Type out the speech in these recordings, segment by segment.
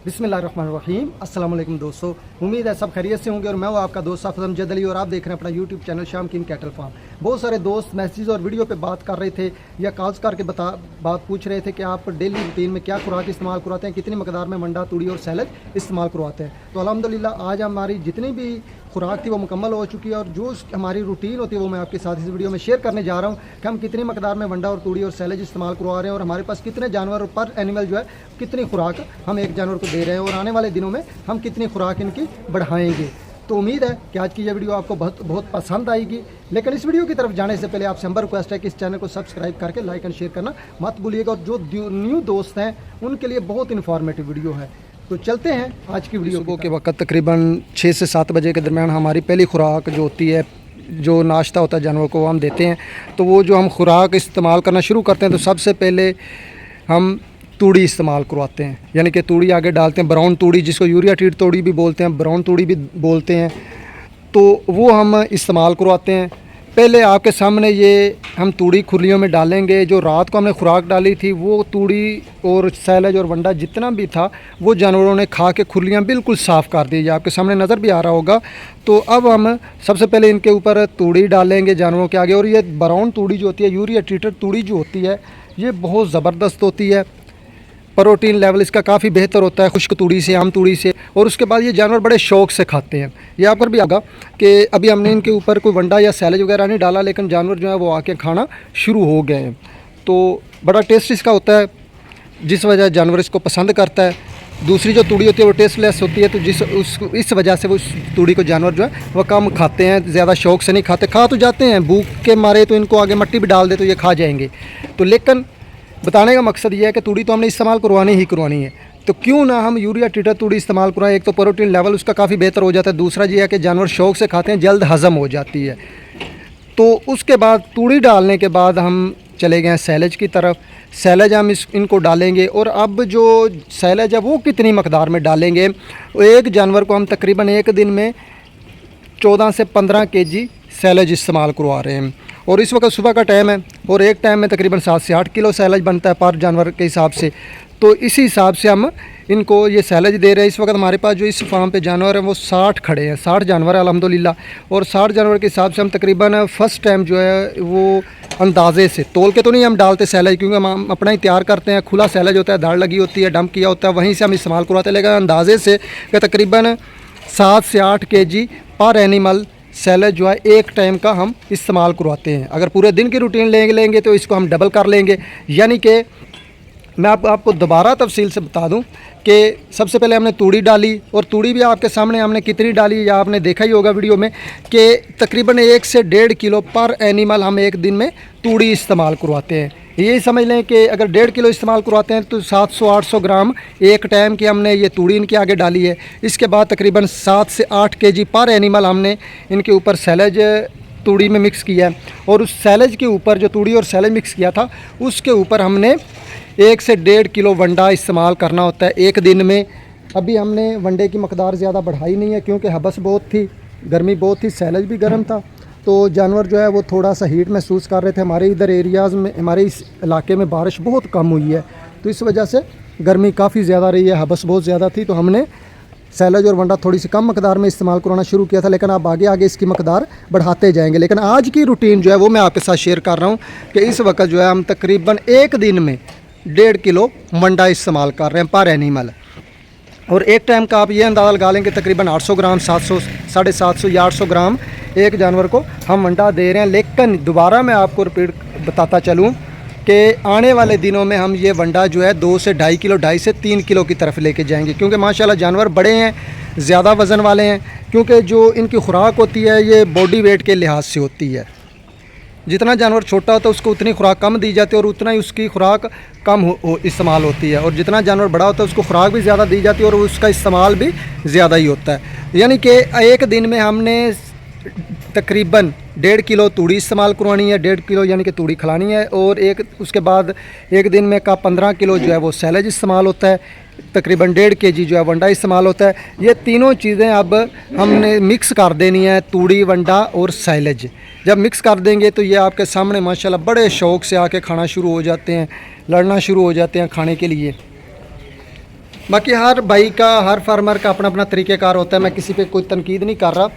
बिस्मिल्लाहिर्रहमानिर्रहीम। अस्सलाम वालेकुम दोस्तों, उम्मीद है सब खैरियत से होंगे और मैं हूँ आपका दोस्त साफिज़ अमजद अली और आप देख रहे हैं अपना यूट्यूब चैनल शाम किंग कैटल फार्म। बहुत सारे दोस्त मैसेज और वीडियो पे बात कर रहे थे या कॉल्स करके बात पूछ रहे थे कि आप डेली रूटीन में क्या खुराक इस्तेमाल करवाते हैं, कितनी मकदार में मंडा, तूड़ी और सैलेज इस्तेमाल करवाते हैं। तो अल्हम्दुलिल्लाह आज हमारी जितनी भी खुराक थी वो मुकम्मल हो चुकी है और जो हमारी रूटीन होती है वो मैं आपके साथ इस वीडियो में शेयर करने जा रहा हूँ कि हम कितनी मकदार में वंडा और तूड़ी और सैलेज इस्तेमाल करवा रहे हैं और हमारे पास कितने जानवर पर एनिमल जो है कितनी खुराक हम एक जानवर को दे रहे हैं और आने वाले दिनों में हम कितनी खुराक इनकी बढ़ाएंगे। तो उम्मीद है कि आज की ये वीडियो आपको बहुत पसंद आएगी। लेकिन इस वीडियो की तरफ जाने से पहले आपसे हम्बर रिक्वेस्ट है कि इस चैनल को सब्सक्राइब करके लाइक एंड शेयर करना मत भूलिएगा और जो न्यू दोस्त हैं उनके लिए बहुत इन्फॉर्मेटिव वीडियो है। तो चलते हैं आज की वीडियो। सुबह के वक्त तकरीबन 6 से 7 बजे के दरमियान हमारी पहली खुराक जो होती है, जो नाश्ता होता है जानवर को, वो हम देते हैं। तो वो जो हम खुराक इस्तेमाल करना शुरू करते हैं तो सबसे पहले हम तूड़ी इस्तेमाल करवाते हैं, यानी कि तूड़ी आगे डालते हैं, ब्राउन तूड़ी जिसको यूरिया टीट तूड़ी भी बोलते हैं, ब्राउन तूड़ी भी बोलते हैं। तो वो हम इस्तेमाल करवाते हैं। पहले आपके सामने ये हम तूड़ी खुरलियों में डालेंगे। जो रात को हमने खुराक डाली थी वो तूड़ी और सैलेज और वंडा जितना भी था वो जानवरों ने खा के खुरलियाँ बिल्कुल साफ़ कर दी, आपके सामने नज़र भी आ रहा होगा। तो अब हम सबसे पहले इनके ऊपर तूड़ी डालेंगे जानवरों के आगे। और ये ब्राउन तूड़ी जो होती है, यूरिया ट्रीटेड तूड़ी जो होती है, ये बहुत ज़बरदस्त होती है। प्रोटीन लेवल इसका काफ़ी बेहतर होता है खुश्क तूड़ी से, आम तूड़ी से। और उसके बाद ये जानवर बड़े शौक़ से खाते हैं। ये आप पर भी आगा कि अभी हमने इनके ऊपर कोई वंडा या सैलेज वगैरह नहीं डाला, लेकिन जानवर जो है वो आके खाना शुरू हो गए हैं। तो बड़ा टेस्ट इसका होता है, जिस वजह जानवर इसको पसंद करता है। दूसरी जो तूड़ी होती है वो टेस्टलेस होती है, तो इस वजह से वो उस तूड़ी को जानवर जो है वो कम खाते हैं, ज़्यादा शौक़ से नहीं खाते। खा तो जाते हैं, भूख के मारे तो इनको आगे मट्टी भी डाल दे तो ये खा जाएंगे। तो लेकिन बताने का मकसद ये है कि तूड़ी तो हमने इस्तेमाल करवानी ही करवानी है, तो क्यों ना हम यूरिया ट्रीटेड तूड़ी इस्तेमाल करवाएं। एक तो प्रोटीन लेवल उसका काफ़ी बेहतर हो जाता है, दूसरा ये है कि जानवर शौक़ से खाते हैं, जल्द हज़म हो जाती है। तो उसके बाद तूड़ी डालने के बाद हम चले गए सैलेज की तरफ। सैलेज हम इनको डालेंगे और अब जो सैलेज है वो कितनी मकदार में डालेंगे। एक जानवर को हम तकरीबन एक दिन में 14 से 15 केजी सैलेज इस्तेमाल करवा रहे हैं। और इस वक्त सुबह का टाइम है और एक टाइम में तकरीबन 7 से 8 किलो सैलेज बनता है पर जानवर के हिसाब से। तो इसी हिसाब से हम इनको ये सैलेज दे रहे हैं। इस वक्त हमारे पास जो इस फार्म पे जानवर हैं वो 60 खड़े हैं, 60 जानवर है अल्हम्दुलिल्लाह। और 60 जानवर के हिसाब से हम तकरीबन फ़र्स्ट टाइम जो है वो अंदाज़े से तोल के तो नहीं हम डालते सैलेज, क्योंकि हम अपना ही तैयार करते हैं। खुला सैलेज होता है, दाढ़ लगी होती है, डंप किया होता है, वहीं से हम इस्तेमाल करवाते हैं। लेकिन अंदाज़े से कि तकरीबन 7 से 8 केजी पर एनिमल सैलेज जो है एक टाइम का हम इस्तेमाल करवाते हैं। अगर पूरे दिन की रूटीन लेंगे तो इसको हम डबल कर लेंगे। यानी कि मैं आपको दोबारा तफसील से बता दूं कि सबसे पहले हमने तूड़ी डाली और तूड़ी भी आपके सामने हमने कितनी डाली या आपने देखा ही होगा वीडियो में कि तकरीबन 1 से 1.5 किलो पर एनिमल हम एक दिन में तूड़ी इस्तेमाल करवाते हैं। यही समझ लें कि अगर 1.5 किलो इस्तेमाल करवाते हैं तो 700-800 ग्राम एक टाइम की हमने ये तूड़ी इनके आगे डाली है। इसके बाद तकरीबन 7 से 8 केजी पर एनिमल हमने इनके ऊपर सैलेज तूड़ी में मिक्स किया है। और उस सैलेज के ऊपर जो तूड़ी और सैलेज मिक्स किया था उसके ऊपर हमने 1 से 1.5 किलो वंडा इस्तेमाल करना होता है एक दिन में। अभी हमने वंडे की मकदार ज़्यादा बढ़ाई नहीं है क्योंकि हबस बहुत थी, गर्मी बहुत थी, सैलेज भी गर्म था, तो जानवर जो है वो थोड़ा सा हीट महसूस कर रहे थे। हमारे इधर एरियाज़ में, हमारे इस इलाके में बारिश बहुत कम हुई है, तो इस वजह से गर्मी काफ़ी ज़्यादा रही है, हबस बहुत ज़्यादा थी। तो हमने सैलेज और वंडा थोड़ी सी कम मकदार में इस्तेमाल करना शुरू किया था, लेकिन अब आगे इसकी मकदार बढ़ाते जाएंगे। लेकिन आज की रूटीन जो है वो मैं आपके साथ शेयर कर रहा हूँ कि इस वक्त जो है हम तकरीबन एक दिन में 1.5 किलो वंडा इस्तेमाल कर रहे हैं पर एनिमल। और एक टाइम का आप ये अंदाज़ा लगा लेंगे तकरीबन 800 ग्राम, 700, 750 या 800 ग्राम एक जानवर को हम वंडा दे रहे हैं। लेकिन दोबारा मैं आपको रिपीट बताता चलूँ कि आने वाले दिनों में हम ये वंडा जो है 2 से 2.5 किलो, 2.5 से 3 किलो की तरफ लेके जाएंगे, क्योंकि माशाल्लाह जानवर बड़े हैं, ज़्यादा वज़न वाले हैं। क्योंकि जो इनकी खुराक होती है ये बॉडी वेट के लिहाज से होती है। जितना जानवर छोटा होता है उसको उतनी खुराक कम दी जाती है और उतना ही उसकी खुराक कम इस्तेमाल होती है। और जितना जानवर बड़ा होता है उसको खुराक भी ज़्यादा दी जाती है और उसका इस्तेमाल भी ज़्यादा ही होता है। यानी कि एक दिन में हमने तकरीबन 1.5 किलो तूड़ी इस्तेमाल करवानी है, 1.5 किलो यानी कि तूड़ी खिलानी है। और उसके बाद एक दिन में का 15 किलो जो है वो सैलेज इस्तेमाल होता है, तकरीबन 1.5 केजी जो है वंडा इस्तेमाल होता है। ये तीनों चीज़ें अब हमने मिक्स कर देनी है, तूड़ी, वंडा और सैलेज। जब मिक्स कर देंगे तो ये आपके सामने माशाल्लाह बड़े शौक़ से आके खाना शुरू हो जाते हैं, लड़ना शुरू हो जाते हैं खाने के लिए। बाकी हर भाई का, हर फार्मर का अपना अपना तरीक़ेकार होता है, मैं किसी पे कोई तनकीद नहीं कर रहा,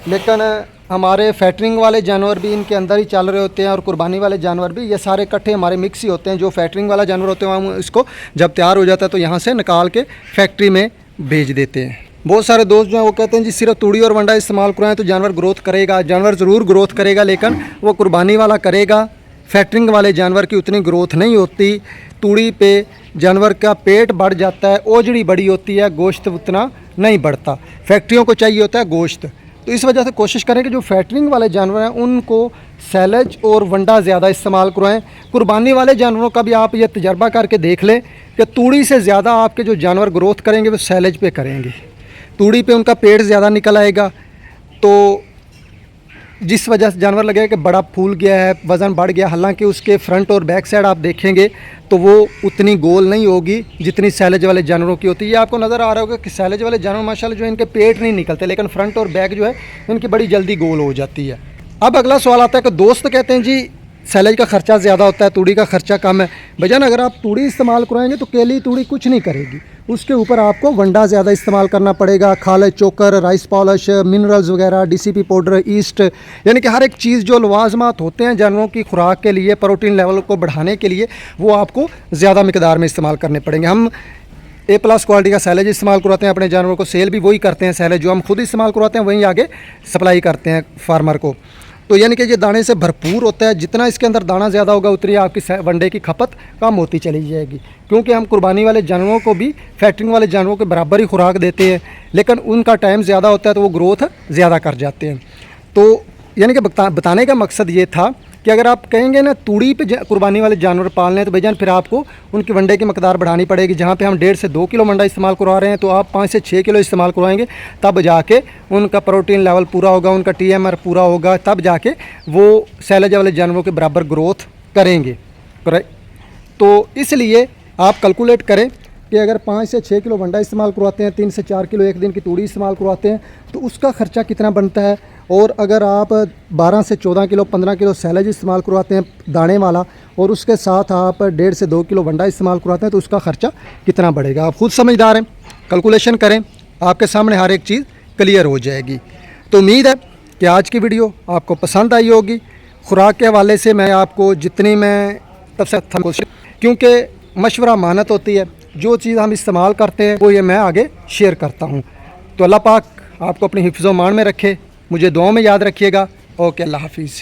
लेकिन हमारे फैटरिंग वाले जानवर भी इनके अंदर ही चल रहे होते हैं और कुर्बानी वाले जानवर भी, ये सारे इकट्ठे हमारे मिक्स ही होते हैं। जो फैटरिंग वाला जानवर होते हैं हम इसको जब तैयार हो जाता है तो यहाँ से निकाल के फैक्ट्री में भेज देते हैं। बहुत सारे दोस्त जो हैं वो कहते हैं जी सिर्फ तूड़ी और वंडा इस्तेमाल कराएं तो जानवर ग्रोथ करेगा। जानवर ज़रूर ग्रोथ करेगा, लेकिन वो कुर्बानी वाला करेगा। फैक्टरिंग वाले जानवर की उतनी ग्रोथ नहीं होती। तूड़ी पे जानवर का पेट बढ़ जाता है, ओजड़ी बड़ी होती है, गोश्त उतना नहीं बढ़ता। फैक्ट्रियों को चाहिए होता है गोश्त, तो इस वजह से कोशिश करें कि जो फैक्टरिंग वाले जानवर हैं उनको सैलेज और वंडा ज़्यादा इस्तेमाल कराएं। कुर्बानी वाले जानवरों का भी आप ये तजर्बा करके देख लें कि तूड़ी से ज़्यादा आपके जो जानवर ग्रोथ करेंगे वो सैलेज पे करेंगे। तूड़ी पे उनका पेट ज़्यादा निकल आएगा, तो जिस वजह से जानवर लगेगा कि बड़ा फूल गया है, वज़न बढ़ गया। हालांकि उसके फ्रंट और बैक साइड आप देखेंगे तो वो उतनी गोल नहीं होगी जितनी सैलेज वाले जानवरों की होती है। ये आपको नज़र आ रहा होगा कि सैलेज वाले जानवर माशाल्लाह जो इनके पेट नहीं निकलते, लेकिन फ्रंट और बैक जो है इनकी बड़ी जल्दी गोल हो जाती है। अब अगला सवाल आता है कि दोस्त कहते हैं जी सैलेज का ख़र्चा ज़्यादा होता है, तूड़ी का ख़र्चा कम है। भैया अगर आप तूड़ी इस्तेमाल कराएंगे तो केली तूड़ी कुछ नहीं करेगी, उसके ऊपर आपको वंडा ज़्यादा इस्तेमाल करना पड़ेगा। खाले, चोकर, राइस पॉलिश, मिनरल्स वगैरह, डीसीपी पाउडर, ईस्ट, यानी कि हर एक चीज़ जो लवाजमात होते हैं जानवरों की खुराक के लिए, प्रोटीन लेवल को बढ़ाने के लिए, वो आपको ज़्यादा मिकदार में इस्तेमाल करने पड़ेंगे। हम A+ क्वालिटी का सैलेज इस्तेमाल करवाते हैं अपने जानवरों को, सेल भी वही करते हैं। सैलेज जो हम खुद इस्तेमाल करवाते हैं वहीं आगे सप्लाई करते हैं फार्मर को। तो यानी कि ये दाने से भरपूर होता है। जितना इसके अंदर दाना ज़्यादा होगा उतनी आपकी वनडे की खपत कम होती चली जाएगी, क्योंकि हम कुर्बानी वाले जानवरों को भी फैक्टरिंग वाले जानवरों के बराबर ही खुराक देते हैं, लेकिन उनका टाइम ज़्यादा होता है तो वो ग्रोथ ज़्यादा कर जाते हैं। तो यानी कि बताने का मकसद ये था कि अगर आप कहेंगे ना तूड़ी पे कुर्बानी वाले जानवर पालने हैं तो भाईजान फिर आपको उनकी वनडे की मकदार बढ़ानी पड़ेगी। जहाँ पे हम 1.5 से 2 किलो वंडा इस्तेमाल करवा रहे हैं तो आप 5 से 6 किलो इस्तेमाल करवाएंगे, तब जाके उनका प्रोटीन लेवल पूरा होगा, उनका TMR पूरा होगा, तब जाके वो सैलेज वाले जानवरों के बराबर ग्रोथ करेंगे। तो इसलिए आप कैलकुलेट करें कि अगर 5 से 6 किलो वंडा इस्तेमाल करवाते हैं, 3 से 4 किलो एक दिन की तूड़ी इस्तेमाल करवाते हैं, तो उसका ख़र्चा कितना बनता है। और अगर आप 12 से 14 किलो 15 किलो सैलेज इस्तेमाल करवाते हैं दाने वाला, और उसके साथ आप 1.5 से 2 किलो वंडा इस्तेमाल करवाते हैं, तो उसका ख़र्चा कितना बढ़ेगा। आप खुद समझदार हैं, कैलकुलेशन करें, आपके सामने हर एक चीज़ क्लियर हो जाएगी। तो उम्मीद है कि आज की वीडियो आपको पसंद आई होगी। खुराक के हवाले से मैं आपको जितनी मैं तब से कोशिश, क्योंकि मशवरा अमानत होती है, जो चीज़ हम इस्तेमाल करते हैं वो ये मैं आगे शेयर करता हूँ। तो अल्लाह पाक आपको अपनी हिफ्ज़-ओ-मान में रखे, मुझे दुआओं में याद रखिएगा। ओके, अल्लाह हाफिज़।